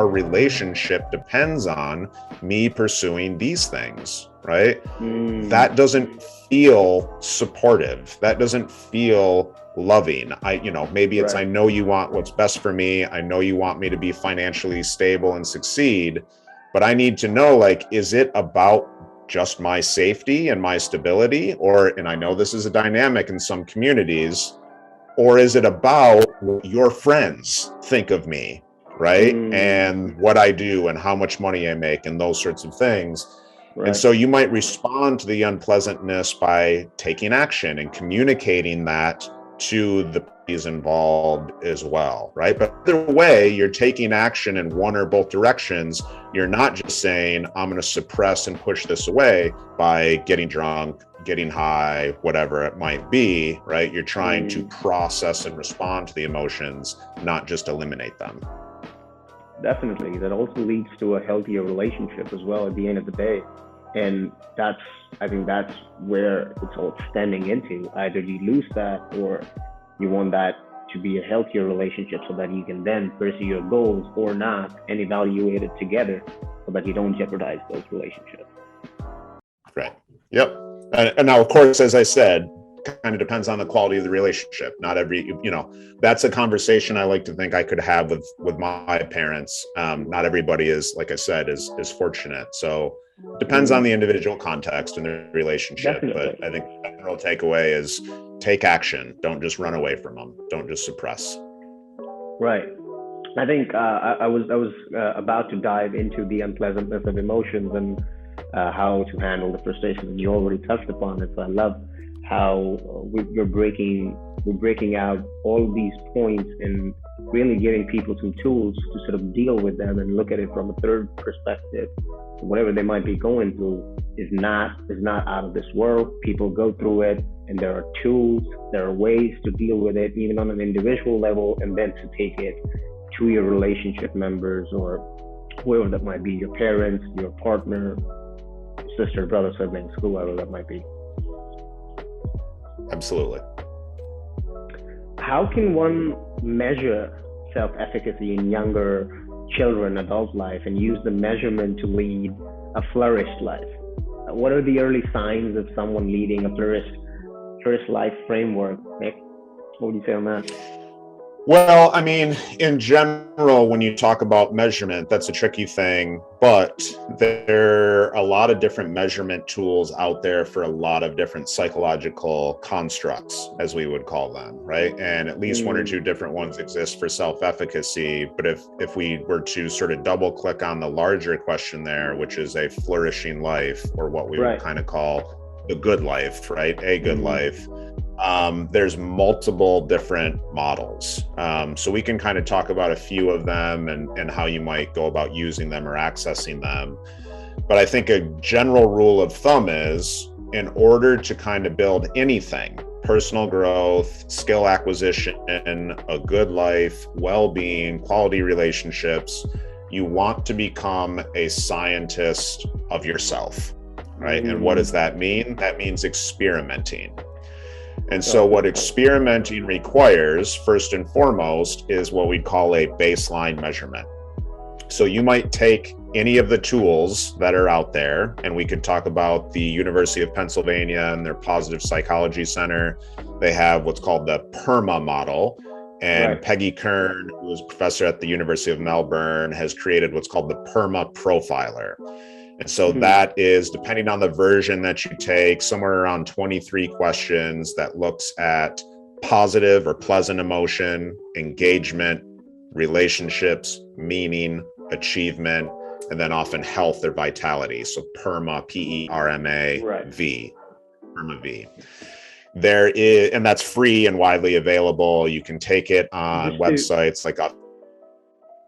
our relationship depends on me pursuing these things, right? That doesn't feel supportive. That doesn't feel loving. Maybe it's, I know you want what's best for me. I know you want me to be financially stable and succeed, but I need to know, like, is it about just my safety and my stability? And I know this is a dynamic in some communities, or is it about what your friends think of me, right? And what I do and how much money I make and those sorts of things. And so you might respond to the unpleasantness by taking action and communicating that to the parties involved as well, right? But either way, you're taking action in one or both directions. You're not just saying, I'm going to suppress and push this away by getting drunk, getting high, whatever it might be, right? You're trying to process and respond to the emotions, not just eliminate them. Definitely. That also leads to a healthier relationship as well at the end of the day. And I think that's where it's all extending into. Either you lose that, or you want that to be a healthier relationship so that you can then pursue your goals or not, and evaluate it together so that you don't jeopardize those relationships. Right. Yep. And now, of course, as I said, kind of depends on the quality of the relationship. Not every, that's a conversation I like to think I could have with my parents. Not everybody is, like I said, is fortunate. So depends on the individual context and the relationship. Definitely. But I think the general takeaway is take action. Don't just run away from them. Don't just suppress. Right. I think I was about to dive into the unpleasantness of emotions and how to handle the frustration, and you already touched upon it. So I love how we're breaking out all of these points and really giving people some tools to sort of deal with them and look at it from a third perspective. Whatever they might be going through is not out of this world. People go through it, and there are tools, there are ways to deal with it, even on an individual level, and then to take it to your relationship members or whoever that might be, your parents, your partner, sister, brother, siblings, whoever that might be. Absolutely. How can one measure self-efficacy in younger children, adult life, and use the measurement to lead a flourished life? What are the early signs of someone leading a flourished life framework, Nick? What would you say on that? Well, I mean, in general, when you talk about measurement, that's a tricky thing, but there are a lot of different measurement tools out there for a lot of different psychological constructs, as we would call them, right? And at least one or two different ones exist for self-efficacy. But if we were to sort of double click on the larger question there, which is a flourishing life, or what we would kind of call the good life, right? A good life. There's multiple different models. So we can kind of talk about a few of them and how you might go about using them or accessing them. But I think a general rule of thumb is, in order to kind of build anything, personal growth, skill acquisition, a good life, well-being, quality relationships, you want to become a scientist of yourself, right? And what does that mean? That means experimenting. And so what experimenting requires, first and foremost, is what we call a baseline measurement. So you might take any of the tools that are out there, and we could talk about the University of Pennsylvania and their Positive Psychology Center. They have what's called the PERMA model. And Peggy Kern, who is a professor at the University of Melbourne, has created what's called the PERMA profiler. And so that is, depending on the version that you take, somewhere around 23 questions that looks at positive or pleasant emotion, engagement, relationships, meaning, achievement, and then often health or vitality. So PERMA, P-E-R-M-A-V, PERMA V. There is, and that's free and widely available. You can take it on websites like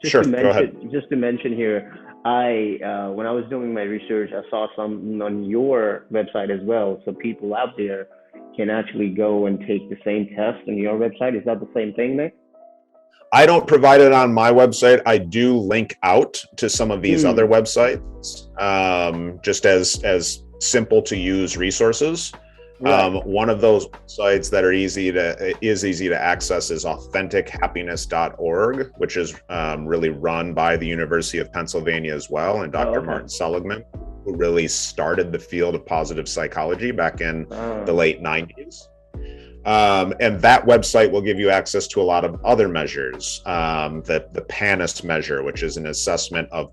Sure, go ahead. Just to mention here, when I was doing my research, I saw some on your website as well. So people out there can actually go and take the same test on your website. Is that the same thing, Nick? I don't provide it on my website. I do link out to some of these other websites, just as simple to use resources. Right. One of those sites that are easy to access is AuthenticHappiness.org, which is really run by the University of Pennsylvania as well, and Dr. Okay. Martin Seligman, who really started the field of positive psychology back in the late 90s. And that website will give you access to a lot of other measures. The PANIS measure, which is an assessment of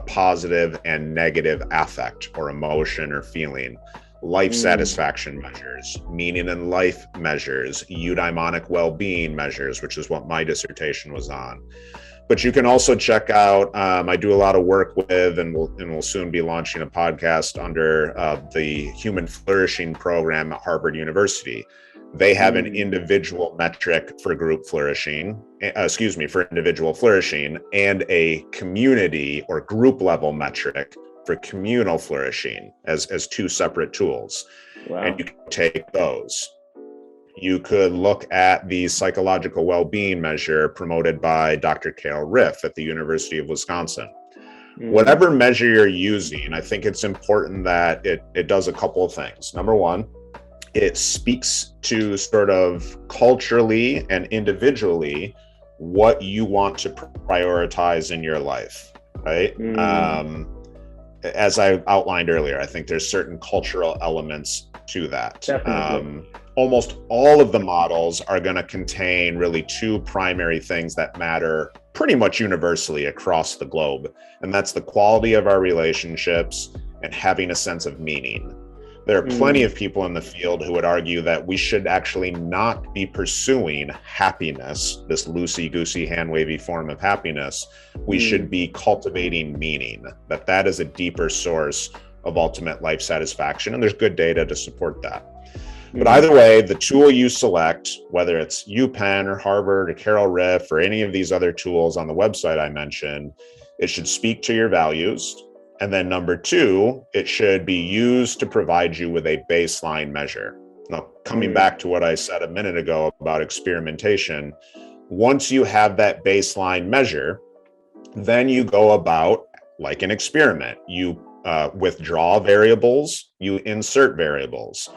positive and negative affect or emotion or feeling. Life satisfaction measures, meaning in life measures, eudaimonic well-being measures, which is what my dissertation was on. But you can also check out, I do a lot of work with, and we'll soon be launching a podcast under the Human Flourishing program at Harvard University. They have an individual metric for group flourishing, for individual flourishing, and a community or group level metric for communal flourishing as two separate tools. Wow. And you can take those. You could look at the psychological well-being measure promoted by Dr. Carol Riff at the University of Wisconsin. Whatever measure you're using, I think it's important that it does a couple of things. Number one, it speaks to sort of culturally and individually what you want to prioritize in your life, right? As I outlined earlier, I think there's certain cultural elements to that. Definitely. Almost all of the models are going to contain really two primary things that matter pretty much universally across the globe. And that's the quality of our relationships and having a sense of meaning. There are plenty of people in the field who would argue that we should actually not be pursuing happiness, this loosey-goosey, hand-wavy form of happiness. We should be cultivating meaning, that is a deeper source of ultimate life satisfaction. And there's good data to support that. But either way, the tool you select, whether it's UPenn or Harvard or Carol Riff or any of these other tools on the website I mentioned, it should speak to your values. And then number two, it should be used to provide you with a baseline measure. Now, coming back to what I said a minute ago about experimentation, once you have that baseline measure, then you go about like an experiment. You withdraw variables, you insert variables.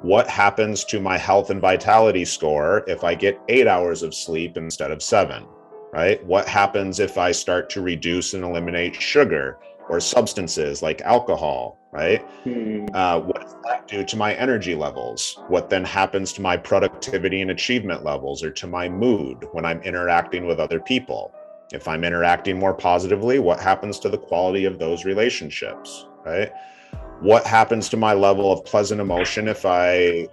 What happens to my health and vitality score if I get 8 hours of sleep instead of 7, right? What happens if I start to reduce and eliminate sugar or substances like alcohol, right? What does that do to my energy levels? What then happens to my productivity and achievement levels or to my mood when I'm interacting with other people? If I'm interacting more positively, what happens to the quality of those relationships, right? What happens to my level of pleasant emotion if I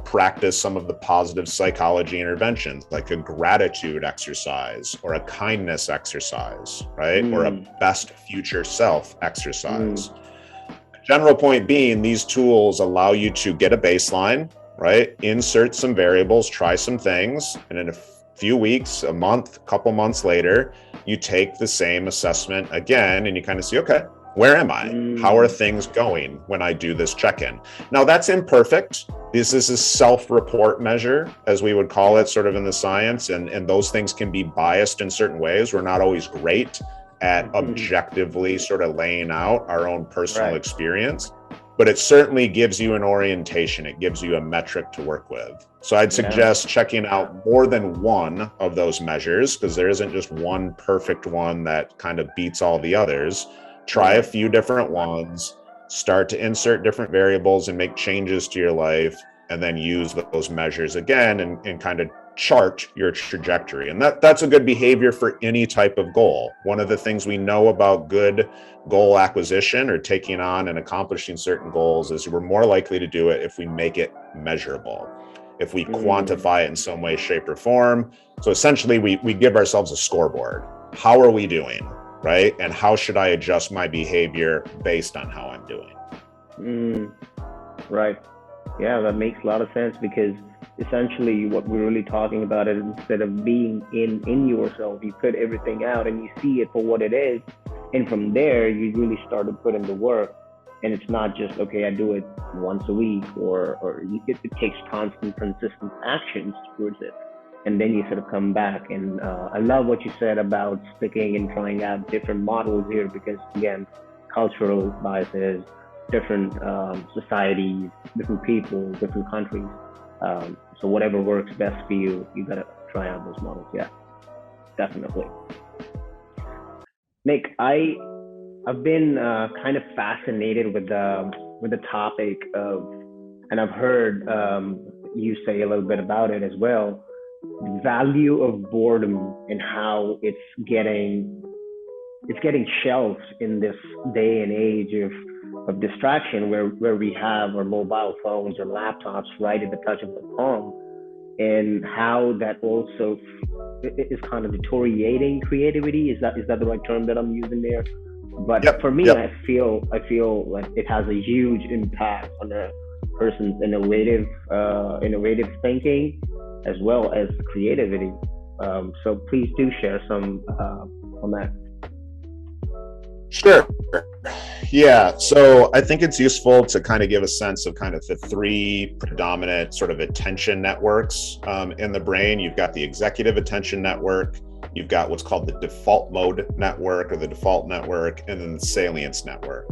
practice some of the positive psychology interventions, like a gratitude exercise or a kindness exercise, right? Or a best future self exercise. The general point being, these tools allow you to get a baseline, right? Insert some variables, try some things, and in a few weeks, a month, a couple months later, you take the same assessment again and you kind of see, okay, where am I? How are things going when I do this check-in? Now, that's imperfect. This is a self-report measure, as we would call it, sort of in the science, and those things can be biased in certain ways. We're not always great at objectively sort of laying out our own personal experience, but it certainly gives you an orientation. It gives you a metric to work with. So I'd suggest checking out more than one of those measures, because there isn't just one perfect one that kind of beats all the others. Try a few different ones, start to insert different variables and make changes to your life, and then use those measures again and kind of chart your trajectory. And that's a good behavior for any type of goal. One of the things we know about good goal acquisition or taking on and accomplishing certain goals is we're more likely to do it if we make it measurable, if we quantify it in some way, shape, or form. So essentially, we give ourselves a scoreboard. How are we doing? Right? And how should I adjust my behavior based on how I'm doing? Right. Yeah, that makes a lot of sense, because essentially what we're really talking about is, instead of being in yourself, you put everything out and you see it for what it is. And from there, you really start to put in the work. And it's not just, okay, I do it once a week, or it takes constant, consistent actions towards it. And then you sort of come back. And I love what you said about sticking and trying out different models here, because again, cultural biases, different societies, different people, different countries. So whatever works best for you, you gotta try out those models. Yeah, definitely. Nick, I've been kind of fascinated with the topic of, and I've heard you say a little bit about it as well, the value of boredom and how it's getting shelved in this day and age of distraction where we have our mobile phones or laptops right at the touch of the palm, and how that also is kind of deteriorating creativity. Is that the right term that I'm using there? But Yep. for me, Yep. I feel like it has a huge impact on a person's innovative thinking as well as creativity. So please do share some on that. Sure. Yeah. So I think it's useful to kind of give a sense of kind of the three predominant sort of attention networks in the brain. You've got the executive attention network, you've got what's called the default mode network or the default network, and then the salience network.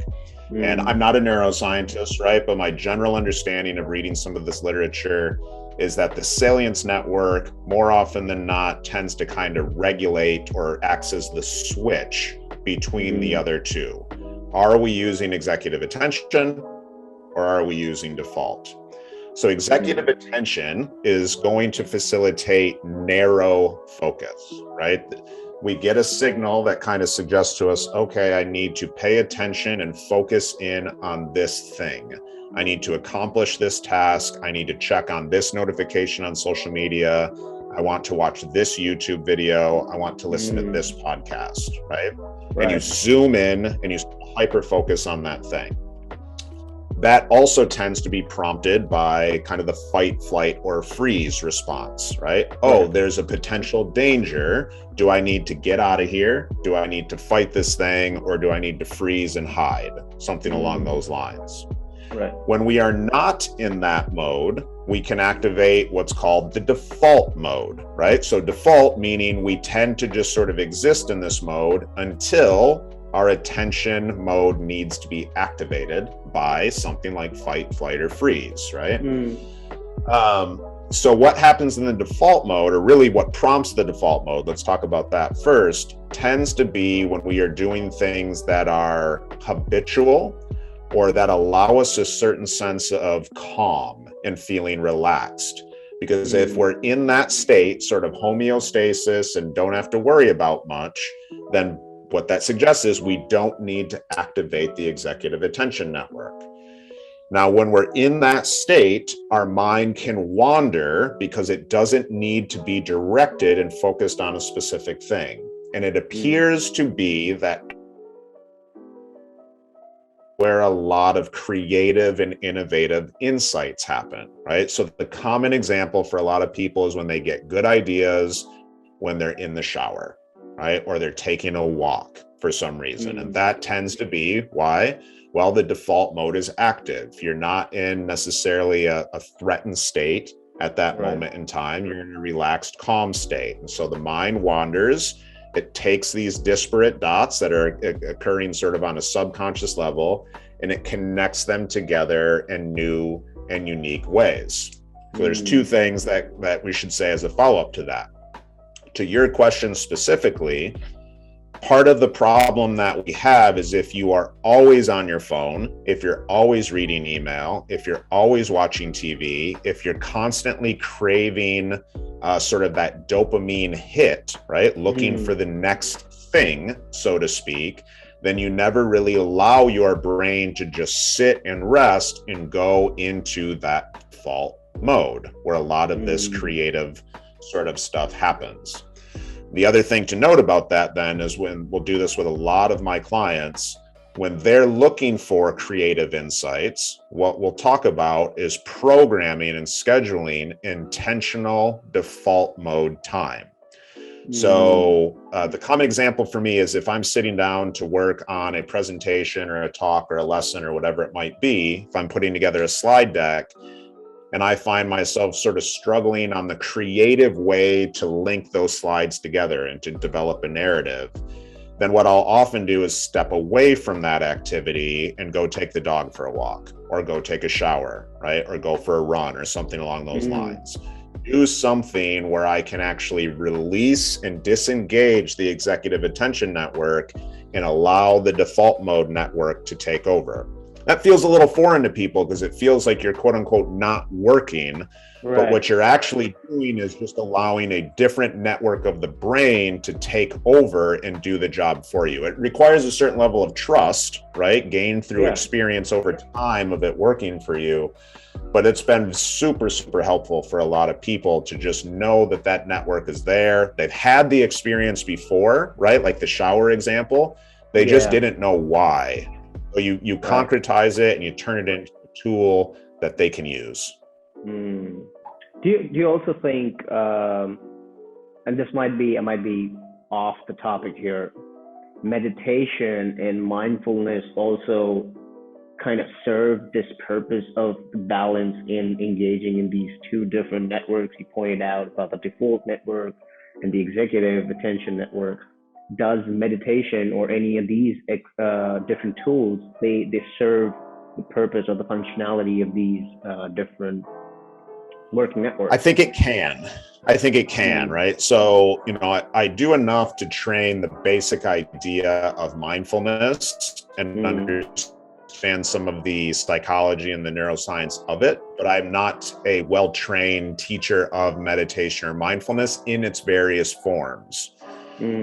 And I'm not a neuroscientist, right? But my general understanding of reading some of this literature is that the salience network, more often than not, tends to kind of regulate or acts as the switch between the other two. Are we using executive attention or are we using default? So executive attention is going to facilitate narrow focus, right? We get a signal that kind of suggests to us, okay, I need to pay attention and focus in on this thing. I need to accomplish this task. I need to check on this notification on social media. I want to watch this YouTube video. I want to listen to this podcast, right? And you zoom in and you hyper focus on that thing. That also tends to be prompted by kind of the fight, flight, or freeze response, right? Oh, there's a potential danger. Do I need to get out of here? Do I need to fight this thing? Or do I need to freeze and hide? Something along those lines. Right. When we are not in that mode, we can activate what's called the default mode, right? So default meaning we tend to just sort of exist in this mode until our attention mode needs to be activated by something like fight, flight, or freeze, right? So what happens in the default mode, or really what prompts the default mode, let's talk about that first, tends to be when we are doing things that are habitual or that allow us a certain sense of calm and feeling relaxed. Because if we're in that state, sort of homeostasis, and don't have to worry about much, then what that suggests is we don't need to activate the executive attention network. Now, when we're in that state, our mind can wander because it doesn't need to be directed and focused on a specific thing. And it appears to be that where a lot of creative and innovative insights happen, right? So the common example for a lot of people is when they get good ideas when they're in the shower, right? Or they're taking a walk for some reason. And that tends to be why? Well, the default mode is active. You're not in necessarily a threatened state at that moment in time. You're in a relaxed, calm state. And so the mind wanders. It takes these disparate dots that are occurring sort of on a subconscious level, and it connects them together in new and unique ways. So there's two things that we should say as a follow-up to that. To your question specifically, part of the problem that we have is if you are always on your phone, if you're always reading email, if you're always watching TV, if you're constantly craving sort of that dopamine hit, right? Looking for the next thing, so to speak, then you never really allow your brain to just sit and rest and go into that default mode where a lot of this creative sort of stuff happens. The other thing to note about that then is when we'll do this with a lot of my clients, when they're looking for creative insights, what we'll talk about is programming and scheduling intentional default mode time. So the common example for me is if I'm sitting down to work on a presentation or a talk or a lesson or whatever it might be, if I'm putting together a slide deck, and I find myself sort of struggling on the creative way to link those slides together and to develop a narrative, then what I'll often do is step away from that activity and go take the dog for a walk, or go take a shower, right? Or go for a run or something along those lines. Do something where I can actually release and disengage the executive attention network and allow the default mode network to take over. That feels a little foreign to people because it feels like you're quote unquote not working. Right. But what you're actually doing is just allowing a different network of the brain to take over and do the job for you. It requires a certain level of trust, right? Gained through experience over time of it working for you. But it's been super, super helpful for a lot of people to just know that that network is there. They've had the experience before, right? Like the shower example. They just didn't know why. So you concretize it and you turn it into a tool that they can use. Do you also think, and this I might be off the topic here, meditation and mindfulness also kind of serve this purpose of balance in engaging in these two different networks you pointed out about the default network and the executive attention network? Does meditation or any of these different tools, they serve the purpose or the functionality of these different working networks? I think it can, right? So, I do enough to train the basic idea of mindfulness and understand some of the psychology and the neuroscience of it, but I'm not a well-trained teacher of meditation or mindfulness in its various forms.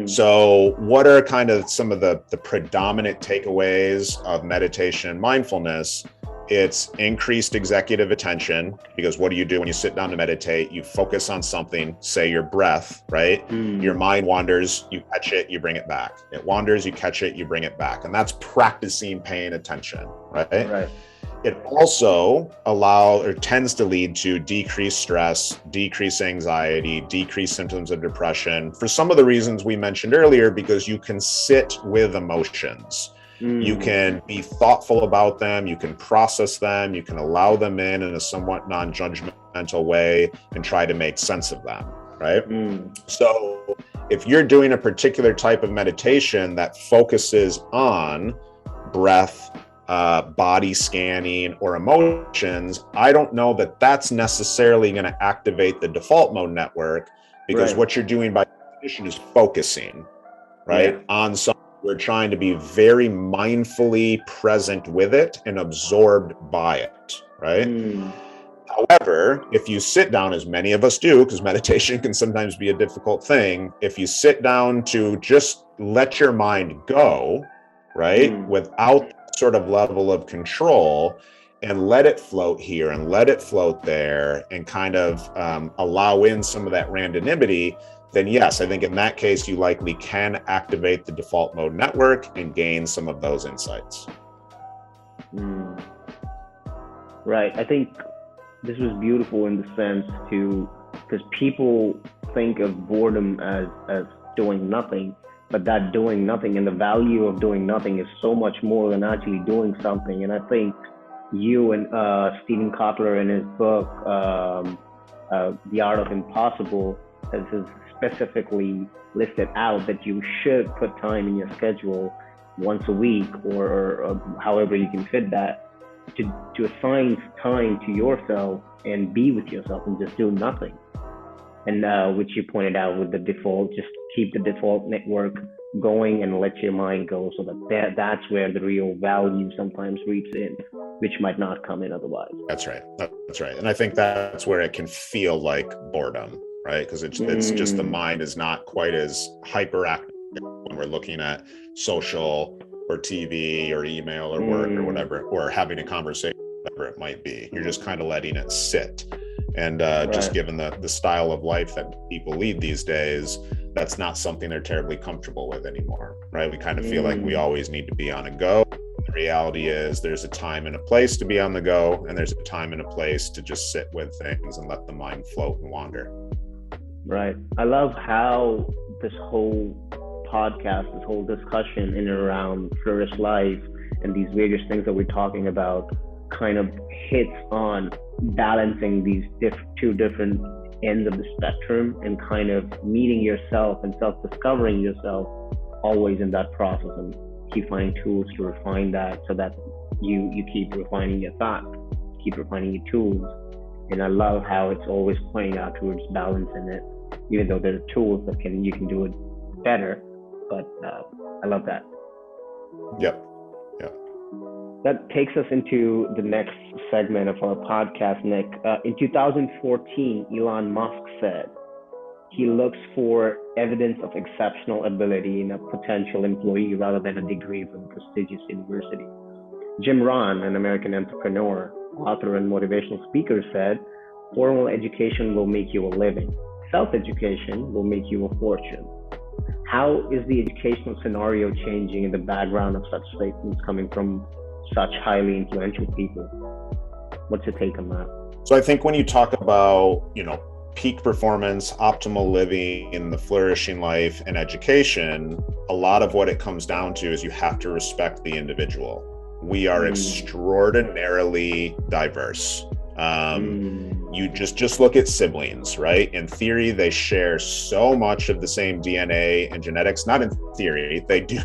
So what are kind of some of the predominant takeaways of meditation and mindfulness? It's increased executive attention, because what do you do when you sit down to meditate? You focus on something, say your breath, right? Your mind wanders, you catch it, you bring it back. It wanders, you catch it, you bring it back. And that's practicing paying attention, right? It also tends to lead to decreased stress, decreased anxiety, decreased symptoms of depression for some of the reasons we mentioned earlier, because you can sit with emotions. You can be thoughtful about them, you can process them, you can allow them in a somewhat non-judgmental way and try to make sense of them, right? So if you're doing a particular type of meditation that focuses on breath, body scanning, or emotions, I don't know that that's necessarily going to activate the default mode network, because what you're doing by definition is focusing, right, on something. We're trying to be very mindfully present with it and absorbed by it, right? However, if you sit down, as many of us do, because meditation can sometimes be a difficult thing, if you sit down to just let your mind go, right, without sort of level of control, and let it float here and let it float there, and kind of allow in some of that randomity, then yes, I think in that case, you likely can activate the default mode network and gain some of those insights. Right. I think this was beautiful in the sense because people think of boredom as doing nothing, but that doing nothing and the value of doing nothing is so much more than actually doing something. And I think you and Stephen Kotler in his book, The Art of Impossible, has specifically listed out that you should put time in your schedule once a week or however you can fit that to assign time to yourself and be with yourself and just do nothing. And which you pointed out with the default, just keep the default network going and let your mind go, so that's where the real value sometimes reaps in, which might not come in otherwise. That's right. And I think that's where it can feel like boredom, right? Because it's just the mind is not quite as hyperactive when we're looking at social or TV or email or work or whatever, or having a conversation, whatever it might be. You're just kind of letting it sit. And just given the style of life that people lead these days, that's not something they're terribly comfortable with anymore, right? We kind of feel like we always need to be on a go. The reality is there's a time and a place to be on the go, and there's a time and a place to just sit with things and let the mind float and wander. Right. I love how this whole podcast, this whole discussion in and around Flourish Life and these various things that we're talking about kind of hits on balancing these two different ends of the spectrum and kind of meeting yourself and self-discovering yourself always in that process and keep finding tools to refine that, so that you keep refining your thoughts, keep refining your tools. And I love how it's always playing out towards balancing it, even though there are tools that you can do it better. But I love that. Yep. That takes us into the next segment of our podcast, Nick. In 2014, Elon Musk said he looks for evidence of exceptional ability in a potential employee rather than a degree from a prestigious university. Jim Rohn, an American entrepreneur, author, and motivational speaker, said formal education will make you a living. Self-education will make you a fortune. How is the educational scenario changing in the background of such statements coming from such highly influential people? What's your take on that? So I think when you talk about, peak performance, optimal living, the flourishing life, and education, a lot of what it comes down to is you have to respect the individual. We are extraordinarily diverse. You just look at siblings, right? In theory, they share so much of the same DNA and genetics. Not in theory, they do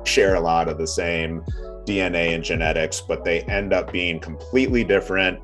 share a lot of the same DNA and genetics, but they end up being completely different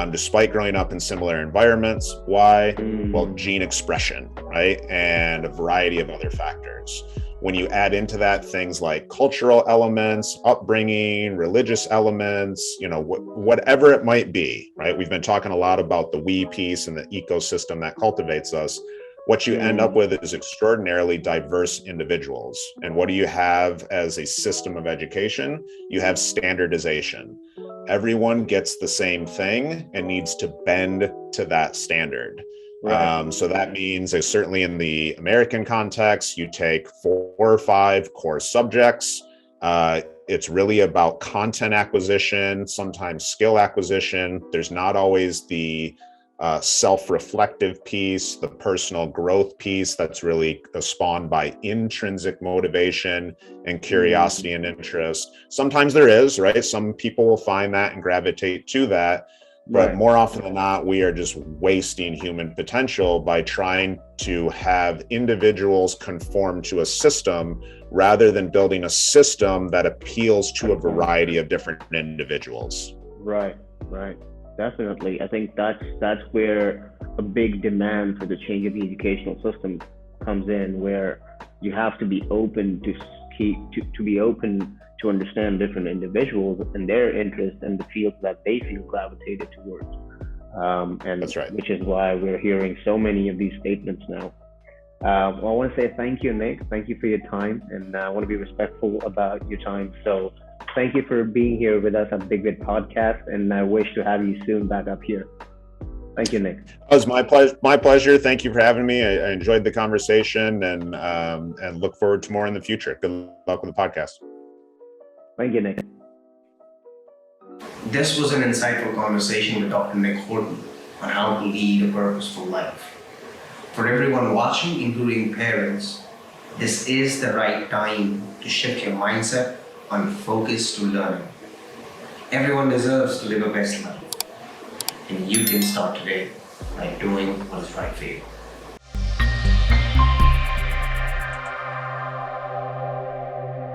despite growing up in similar environments. Why? Well, gene expression, right? And a variety of other factors. When you add into that things like cultural elements, upbringing, religious elements, whatever it might be, right? We've been talking a lot about the we piece and the ecosystem that cultivates us. What you end up with is extraordinarily diverse individuals. And what do you have as a system of education? You have standardization. Everyone gets the same thing and needs to bend to that standard. Right. So that means certainly in the American context, you take 4 or 5 core subjects. It's really about content acquisition, sometimes skill acquisition. There's not always the self-reflective piece, the personal growth piece that's really spawned by intrinsic motivation and curiosity and interest. Sometimes there is, right? Some people will find that and gravitate to that. But more often than not, we are just wasting human potential by trying to have individuals conform to a system rather than building a system that appeals to a variety of different individuals. Right. Definitely. I think that's where a big demand for the change of the educational system comes in, where you have to be open to be open to understand different individuals and their interests and the fields that they feel gravitated towards. And that's right. Which is why we're hearing so many of these statements now. Well, I want to say thank you, Nick. Thank you for your time, and I want to be respectful about your time. So thank you for being here with us at BIGWIT Podcast, and I wish to have you soon back up here. Thank you, Nick. It was my pleasure. Thank you for having me. I enjoyed the conversation and look forward to more in the future. Good luck with the podcast. Thank you, Nick. This was an insightful conversation with Dr. Nick Holton on how to lead a purposeful life. For everyone watching, including parents, this is the right time to shift your mindset on focus to learning. Everyone deserves to live a best life, and you can start today by doing what is right for you.